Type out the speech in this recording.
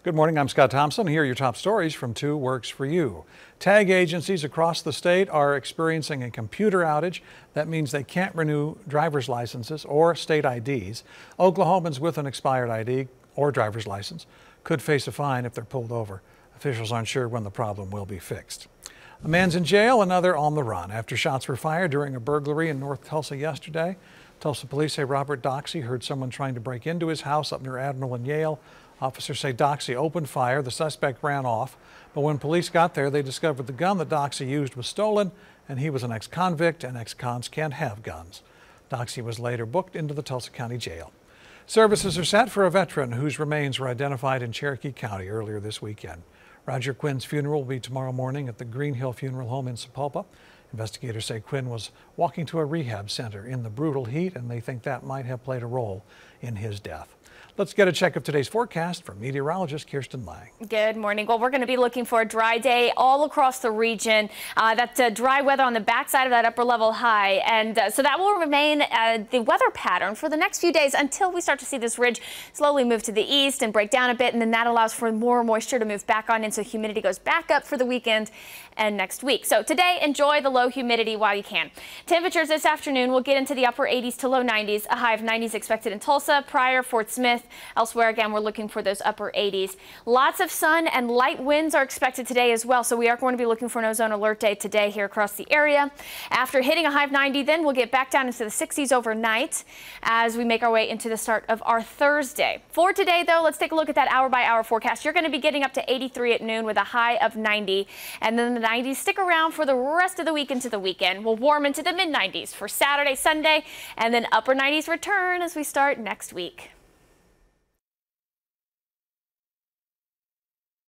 Good morning, I'm Scott Thompson. Here are your top stories from 2 Works for You. Tag agencies across the state are experiencing a computer outage. That means they can't renew driver's licenses or state IDs. Oklahomans with an expired ID or driver's license could face a fine if they're pulled over. Officials aren't sure when the problem will be fixed. A man's in jail, another on the run after shots were fired during a burglary in North Tulsa yesterday. Tulsa police say Robert Doxey heard someone trying to break into his house up near Admiral and Yale. Officers say Doxey opened fire. The suspect ran off, but when police got there, they discovered the gun that Doxey used was stolen, and he was an ex-convict, and ex-cons can't have guns. Doxey was later booked into the Tulsa County Jail. Services are set for a veteran whose remains were identified in Cherokee County earlier this weekend. Roger Quinn's funeral will be tomorrow morning at the Green Hill Funeral Home in Sapulpa. Investigators say Quinn was walking to a rehab center in the brutal heat, and they think that might have played a role in his death. Let's get a check of today's forecast from meteorologist Kirsten Lang. Good morning. Well, we're going to be looking for a dry day all across the region. That's dry weather on the backside of that upper level high. And so that will remain the weather pattern for the next few days until we start to see this ridge slowly move to the east and break down a bit. And then that allows for more moisture to move back on in. So humidity goes back up for the weekend and next week. So today, enjoy the low humidity while you can. Temperatures this afternoon will get into the upper 80s to low 90s. A high of 90s expected in Tulsa, Pryor, Fort Smith. Elsewhere, again, we're looking for those upper 80s. Lots of sun and light winds are expected today as well, so we are going to be looking for an ozone alert day today here across the area. After hitting a high of 90, then we'll get back down into the 60s overnight as we make our way into the start of our Thursday. For today, though, let's take a look at that hour-by-hour forecast. You're going to be getting up to 83 at noon with a high of 90, and then the 90s stick around for the rest of the week into the weekend. We'll warm into the mid-90s for Saturday, Sunday, and then upper 90s return as we start next week.